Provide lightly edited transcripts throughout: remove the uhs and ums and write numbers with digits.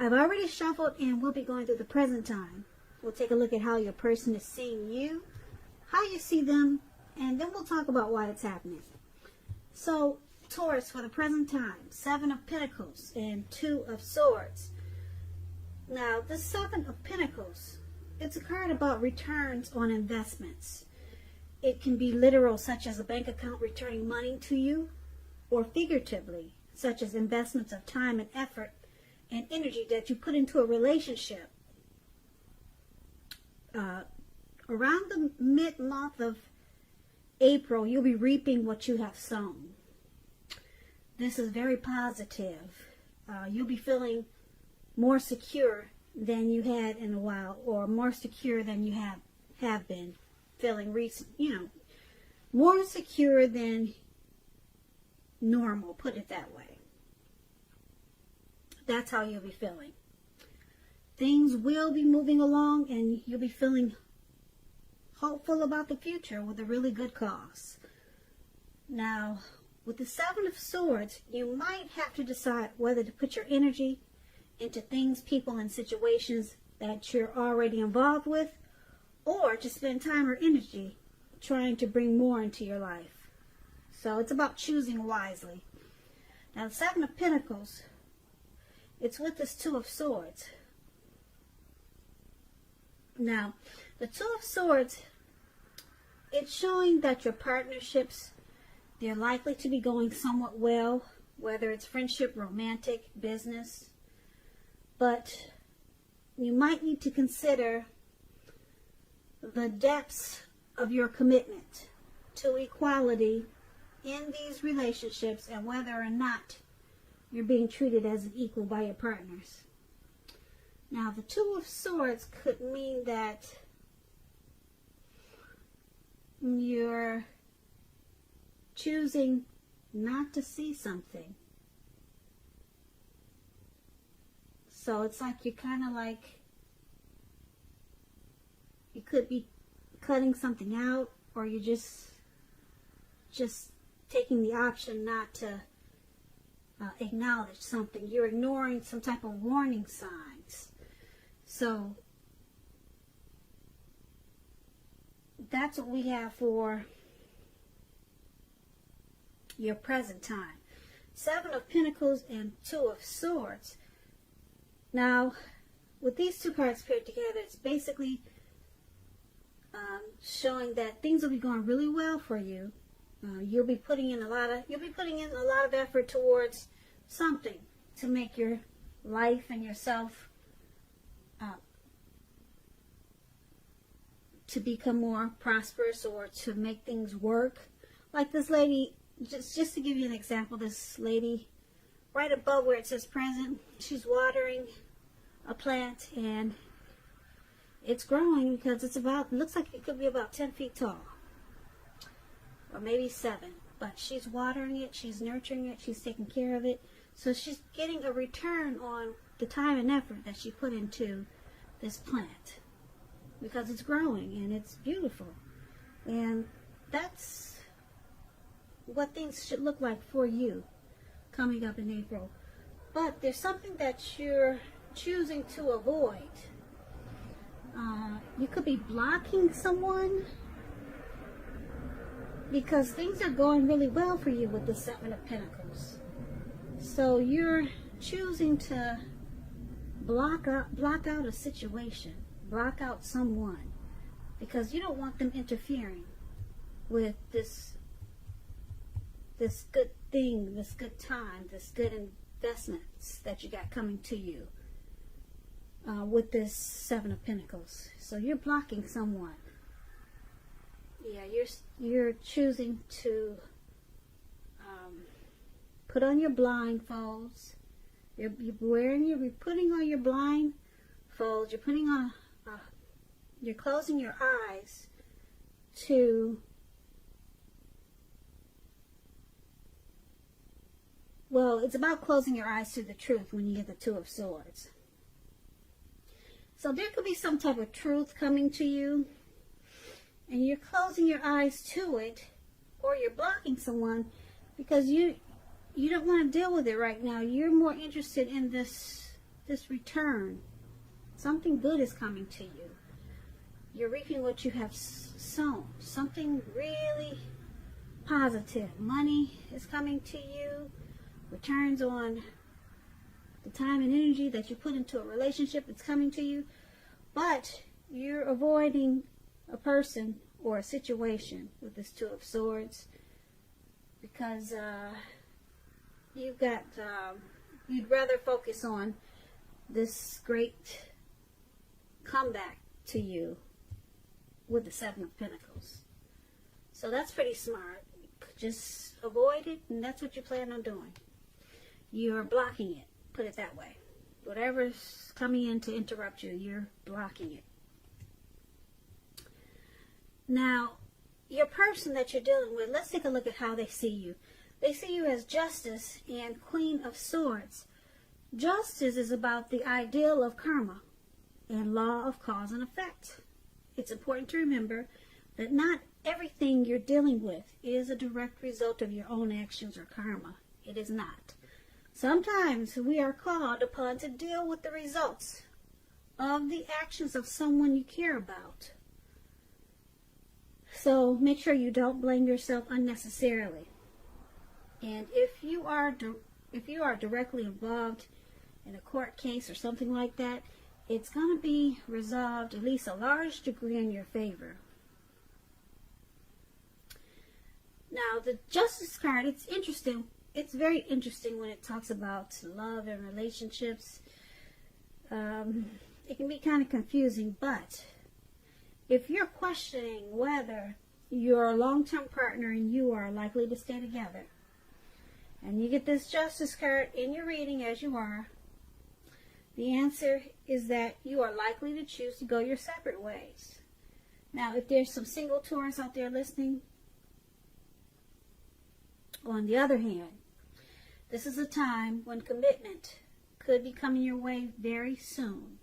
I've already shuffled and we'll be going through the present time. We'll take a look at how your person is seeing you, how you see them, and then we'll talk about why it's happening. So, Taurus, for the present time, 7 of Pentacles and 2 of Swords. Now, the 7 of Pentacles, it's a card about returns on investments. It can be literal, such as a bank account returning money to you, or figuratively, such as investments of time and effort and energy that you put into a relationship. Around the mid-month of April, you'll be reaping what you have sown. This is very positive. You'll be feeling more secure than you had in a while, or more secure than you have been feeling recent, more secure than normal, put it that way. That's how you'll be feeling. Things will be moving along and you'll be feeling hopeful about the future with a really good cause. Now, with the 7 of Swords, you might have to decide whether to put your energy into things, people, and situations that you're already involved with, or to spend time or energy trying to bring more into your life. So it's about choosing wisely. Now, the 7 of Pentacles, it's with this 2 of Swords. Now, the 2 of Swords, it's showing that your partnerships, they're likely to be going somewhat well, whether it's friendship, romantic, business. But you might need to consider the depths of your commitment to equality in these relationships and whether or not you're being treated as an equal by your partners. Now, the 2 of Swords could mean that you're choosing not to see something. So it's like you're kind of like, you could be cutting something out, or you're just taking the option not to acknowledge something. You're ignoring some type of warning signs. So that's what we have for your present time. 7 of Pentacles and 2 of Swords. Now, with these 2 cards paired together, it's basically showing that things will be going really well for you. You'll be putting in a lot of effort towards something to make your life and yourself to become more prosperous, or to make things work. Like this lady, just to give you an example, this lady right above where it says present, she's watering a plant and it's growing because it looks like it could be about 10 feet tall, or maybe 7, but she's watering it, she's nurturing it, she's taking care of it, so she's getting a return on the time and effort that she put into this plant because it's growing and it's beautiful. And that's what things should look like for you coming up in April. But there's something that you're choosing to avoid. You could be blocking someone because things are going really well for you with the 7 of Pentacles. So you're choosing to block out a situation, block out someone, because you don't want them interfering with this good thing, this good time, this good investments that you got coming to you with this 7 of Pentacles. So you're blocking someone. Yeah, you're choosing to put on your blindfolds. You're putting on your blindfolds. You're putting on. You're closing your eyes to. Well, it's about closing your eyes to the truth when you get the 2 of Swords. So there could be some type of truth coming to you, and you're closing your eyes to it, or you're blocking someone because you don't want to deal with it right now. You're more interested in this this return. Something good is coming to you. You're reaping what you have sown. Something really positive. Money is coming to you. Returns on the time and energy that you put into a relationship is coming to you. But you're avoiding a person or a situation with this Two of Swords because you'd rather focus on this great comeback to you with the Seven of Pentacles. So that's pretty smart. Just avoid it, and that's what you plan on doing. You're blocking it, put it that way. Whatever's coming in to interrupt you, you're blocking it. Now, your person that you're dealing with, let's take a look at how they see you. They see you as Justice and Queen of Swords. Justice is about the ideal of karma and law of cause and effect. It's important to remember that not everything you're dealing with is a direct result of your own actions or karma. It is not. Sometimes we are called upon to deal with the results of the actions of someone you care about. So make sure you don't blame yourself unnecessarily. And if you are directly involved in a court case or something like that, it's going to be resolved at least a large degree in your favor. Now, the Justice card, it's interesting. It's very interesting when it talks about love and relationships. It can be kind of confusing, but if you're questioning whether your long-term partner and you are likely to stay together, and you get this Justice card in your reading as you are, the answer is that you are likely to choose to go your separate ways. Now, if there's some single Taurus out there listening, on the other hand, this is a time when commitment could be coming your way very soon.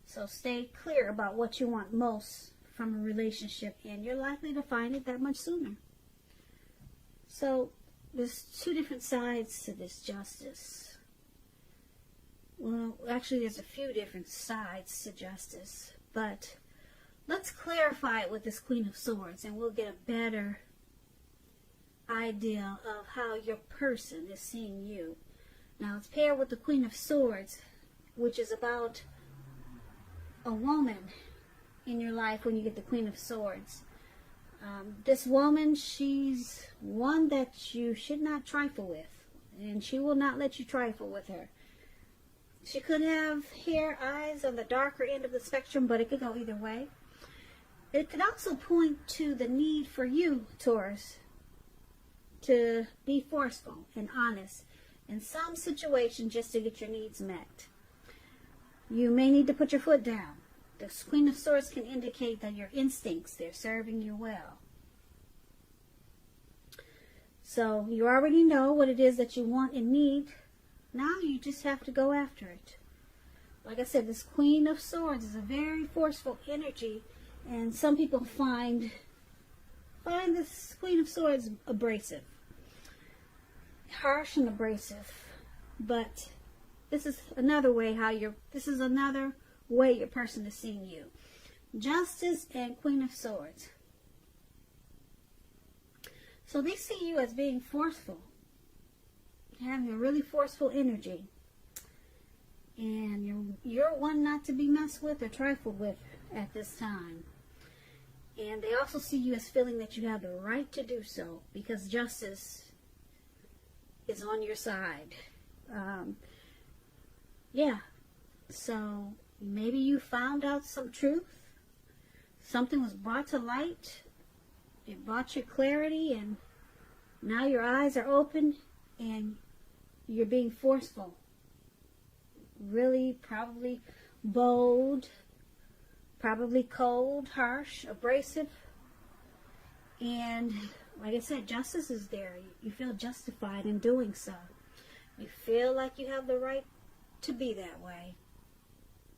So stay clear about what you want most from a relationship, and you're likely to find it that much sooner. So there's two different sides to this Justice. Well, actually, there's a few different sides to Justice, but let's clarify it with this Queen of Swords, and we'll get a better idea of how your person is seeing you. Now, it's paired with the Queen of Swords, which is about a woman in your life when you get the Queen of Swords. This woman, she's one that you should not trifle with, and she will not let you trifle with her. She could have hair, eyes on the darker end of the spectrum, but it could go either way. It could also point to the need for you, Taurus, to be forceful and honest in some situation just to get your needs met. You may need to put your foot down. This Queen of Swords can indicate that your instincts, they're serving you well. So you already know what it is that you want and need. Now you just have to go after it. Like I said, this Queen of Swords is a very forceful energy, and some people find this Queen of Swords abrasive. Harsh and abrasive. But this is another way your person is seeing you. Justice and Queen of Swords. So they see you as being forceful, having a really forceful energy, and you're one not to be messed with or trifled with at this time. And they also see you as feeling that you have the right to do so because justice is on your side. So maybe you found out some truth. Something was brought to light. It brought you clarity, and now your eyes are open and you're being forceful. Really, probably bold, probably cold, harsh, abrasive. And like I said, justice is there. You feel justified in doing so. You feel like you have the right to be that way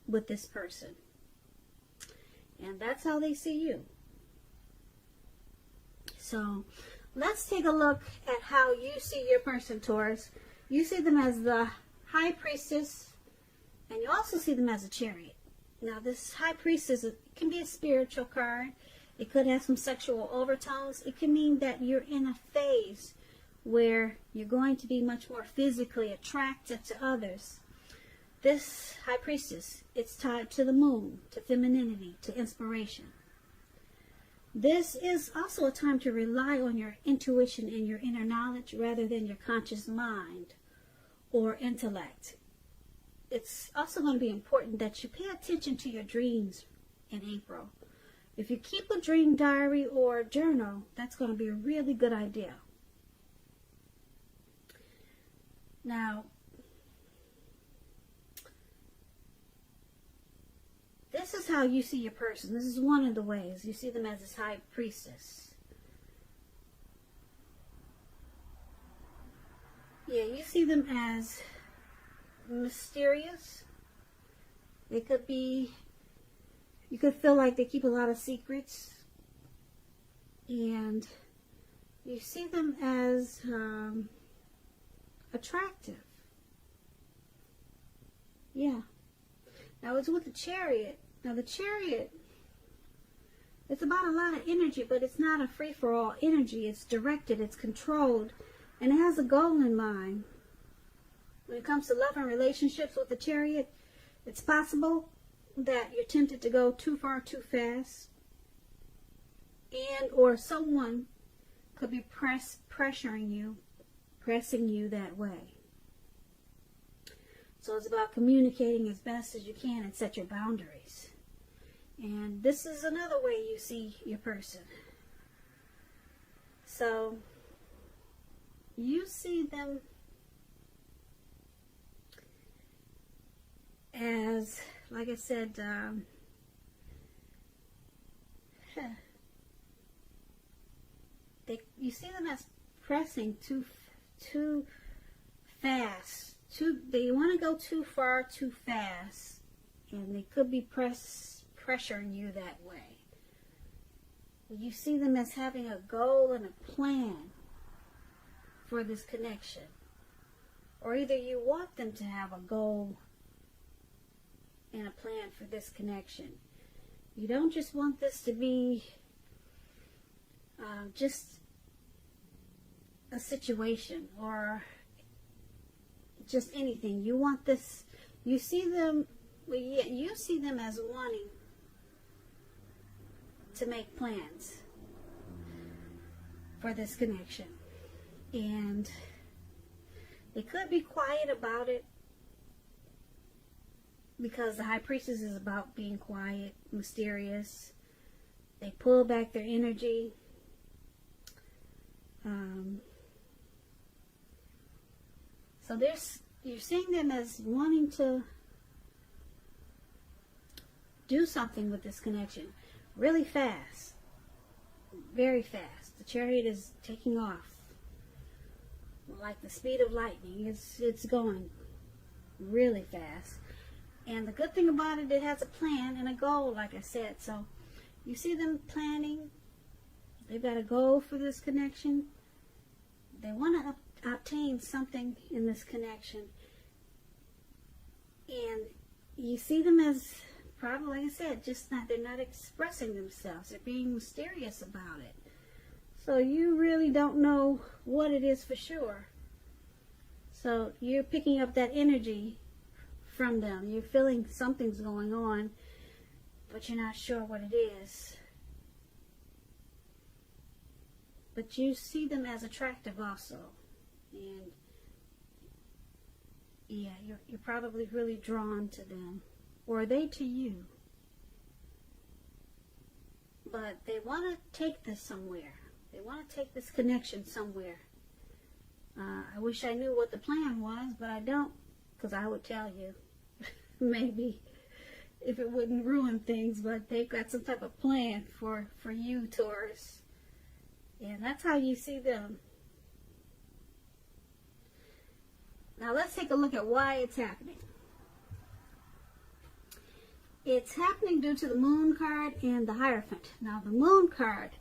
with this person. And that's how they see you. So let's take a look at how you see your person, Taurus. You see them as the High Priestess And you also see them as a chariot. Now, this High Priestess, it can be a spiritual card. It could have some sexual overtones. It can mean that you're in a phase where you're going to be much more physically attracted to others. This High Priestess, it's tied to the moon, to femininity, to inspiration. This is also a time to rely on your intuition and your inner knowledge rather than your conscious mind or intellect. It's also going to be important that you pay attention to your dreams in April. If you keep a dream diary or journal, that's going to be a really good idea. Now, this is how you see your person. This is one of the ways. You see them as this High Priestess. Yeah, you see them as mysterious. They could be, you could feel like they keep a lot of secrets. And you see them as attractive. Yeah. Now it's with the Chariot. Now the Chariot, it's about a lot of energy, but it's not a free-for-all energy. It's directed, it's controlled, and it has a goal in mind. When it comes to love and relationships with the Chariot, it's possible that you're tempted to go too far too fast, and or someone could be pressuring you, pressing you that way. So it's about communicating as best as you can and set your boundaries. And this is another way you see your person. So you see them as, like I said, you see them as pressing too fast. They want to go too far too fast, and they could be pressuring you that way. You see them as having a goal and a plan for this connection. Or either you want them to have a goal and a plan for this connection. You don't just want this to be just a situation or just anything. You want this, you see them as wanting to make plans for this connection. And they could be quiet about it, because the High Priestess is about being quiet, mysterious. They pull back their energy. So you're seeing them as wanting to do something with this connection really fast, very fast. The Chariot is taking off like the speed of lightning. It's going really fast. And the good thing about it, it has a plan and a goal, like I said. So you see them planning. They've got a goal for this connection. They want to obtain something in this connection. And you see them as, probably, like I said, they're not expressing themselves. They're being mysterious about it. So you really don't know what it is for sure. So you're picking up that energy from them. You're feeling something's going on, but you're not sure what it is. But you see them as attractive also. And yeah, you're probably really drawn to them. Or are they to you? But they want to take this somewhere. They want to take this connection somewhere. I wish I knew what the plan was, but I don't, because I would tell you. Maybe, if it wouldn't ruin things, but they've got some type of plan for you, Taurus. And that's how you see them. Now let's take a look at why it's happening. It's happening due to the Moon card and the Hierophant. Now the Moon card,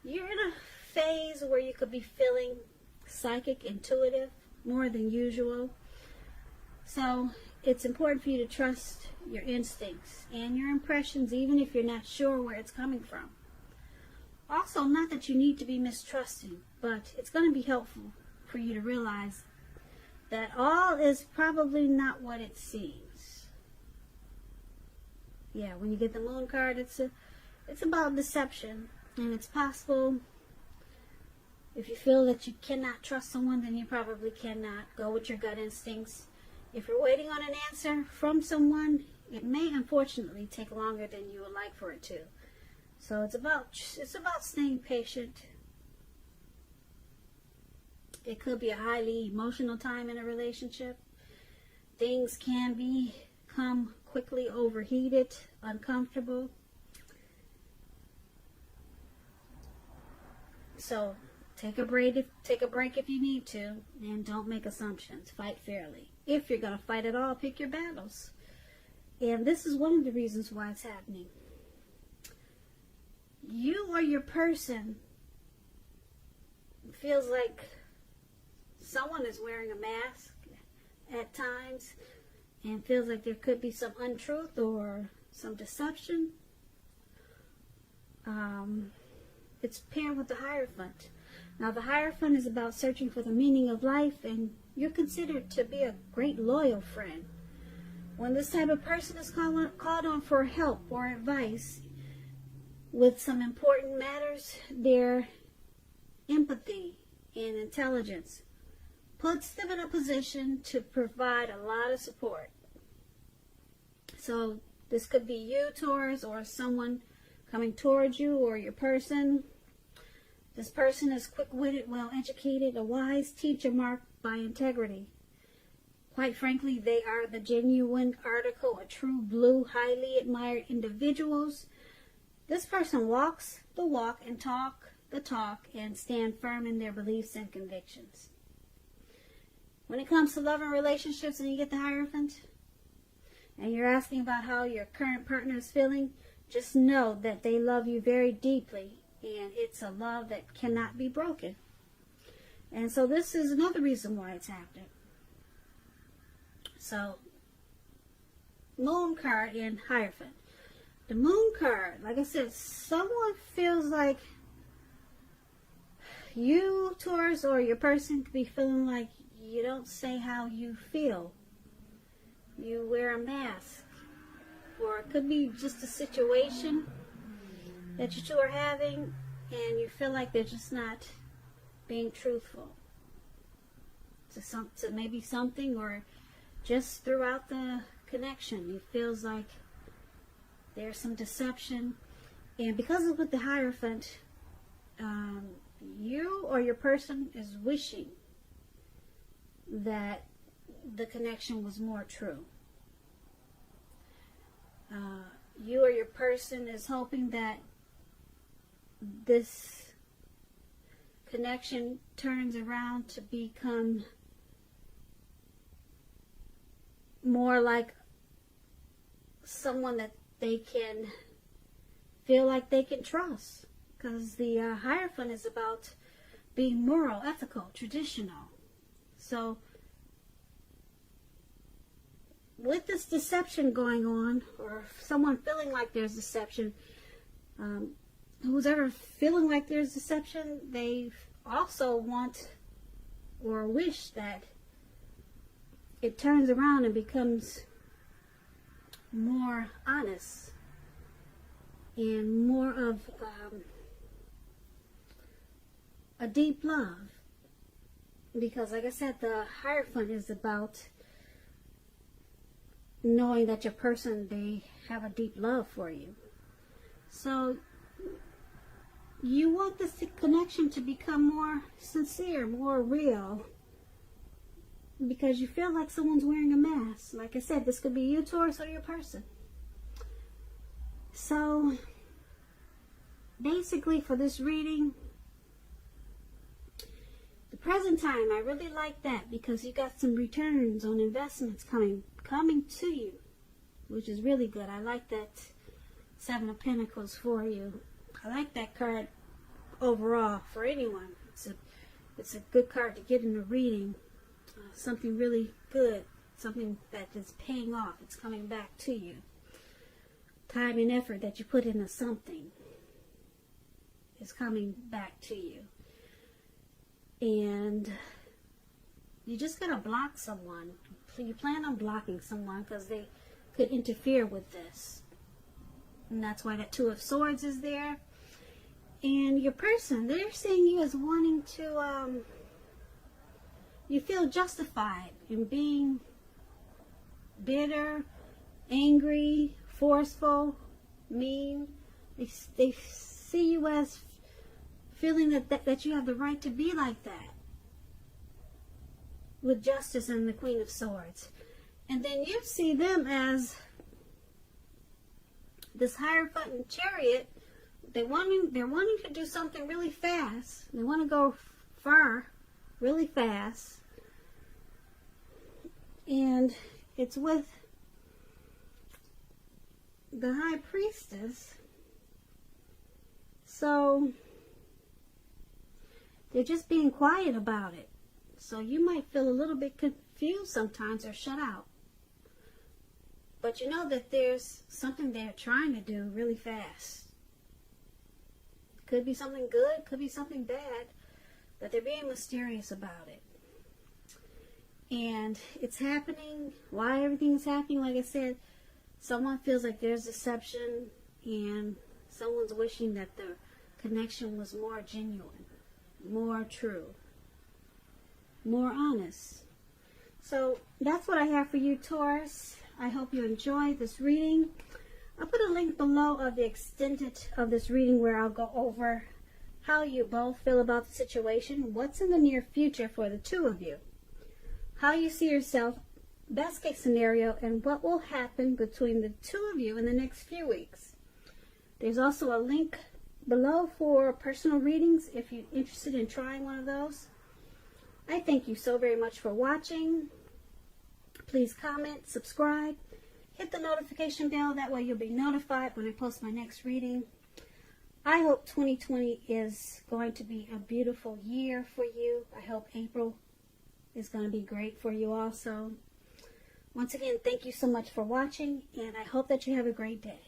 you're in a phase where you could be feeling psychic, intuitive, more than usual. So it's important for you to trust your instincts and your impressions, even if you're not sure where it's coming from. Also, not that you need to be mistrusting, but it's going to be helpful for you to realize that all is probably not what it seems. Yeah, when you get the Moon card, it's about deception, and it's possible. If you feel that you cannot trust someone, then you probably cannot. Go with your gut instincts. If you're waiting on an answer from someone, it may unfortunately take longer than you would like for it to. So it's about staying patient. It could be a highly emotional time in a relationship. Things can become quickly overheated, uncomfortable. So take a break if you need to, and don't make assumptions. Fight fairly. If you're going to fight at all, pick your battles. And this is one of the reasons why it's happening. You or your person feels like someone is wearing a mask at times, and feels like there could be some untruth or some deception. It's paired with the Hierophant. Now, the Hierophant is about searching for the meaning of life, and you're considered to be a great loyal friend. When this type of person is called on for help or advice with some important matters, their empathy and intelligence puts them in a position to provide a lot of support. So this could be you, Taurus, or someone coming towards you, or your person. This person is quick-witted, well-educated, a wise teacher marked by integrity. Quite frankly, they are the genuine article, a true blue, highly admired individuals. This person walks the walk and talk the talk and stand firm in their beliefs and convictions. When it comes to love and relationships and you get the Hierophant, and you're asking about how your current partner is feeling, just know that they love you very deeply, and it's a love that cannot be broken. And so this is another reason why it's happening. So, Moon card and Hierophant. The Moon card, like I said, someone feels like you, Taurus, or your person could be feeling like you don't say how you feel. You wear a mask. Or it could be just a situation that you two are having, and you feel like they're just not being truthful to maybe something, or just throughout the connection. It feels like there's some deception. And because of with the Hierophant, you or your person is wishing that the connection was more true. You or your person is hoping that this connection turns around to become more like someone that they can feel like they can trust. Because the Hierophant is about being moral, ethical, traditional. So, with this deception going on, or someone feeling like there's deception, who's ever feeling like there's deception, they also want or wish that it turns around and becomes more honest and more of a deep love. Because, like I said, the Hierophant is about knowing that your person, they have a deep love for you. So you want this connection to become more sincere, more real, because you feel like someone's wearing a mask. Like I said, this could be you, Taurus, or your person. So basically, for this reading, the present time, I really like that, because you got some returns on investments coming to you, which is really good. I like that Seven of Pentacles for you. I like that card overall for anyone. It's a good card to get in a reading. Something really good something that is paying off. It's coming back to you. Time and effort that you put into something is coming back to you. And you just gotta block someone. You plan on blocking someone because they could interfere with this. And that's why that Two of Swords is there. And your person, they're seeing you as wanting to, you feel justified in being bitter, angry, forceful, mean. They see you as feeling that you have the right to be like that. With Justice and the Queen of Swords. And then you see them as this Hierophant Chariot. They're wanting to do something really fast. They want to go far really fast. And it's with the High Priestess. So they're just being quiet about it. So you might feel a little bit confused sometimes or shut out. But you know that there's something they're trying to do really fast. Could be something good, could be something bad, but they're being mysterious about it. And it's happening. Why everything's happening, like I said, someone feels like there's deception and someone's wishing that the connection was more genuine, more true, more honest. So that's what I have for you, Taurus. I hope you enjoyed this reading. I'll put a link below of the extended of this reading where I'll go over how you both feel about the situation, what's in the near future for the two of you, how you see yourself, best case scenario, and what will happen between the two of you in the next few weeks. There's also a link below for personal readings if you're interested in trying one of those. I thank you so very much for watching. Please comment, subscribe, hit the notification bell. That way you'll be notified when I post my next reading. I hope 2020 is going to be a beautiful year for you. I hope April is going to be great for you also. Once again, thank you so much for watching, and I hope that you have a great day.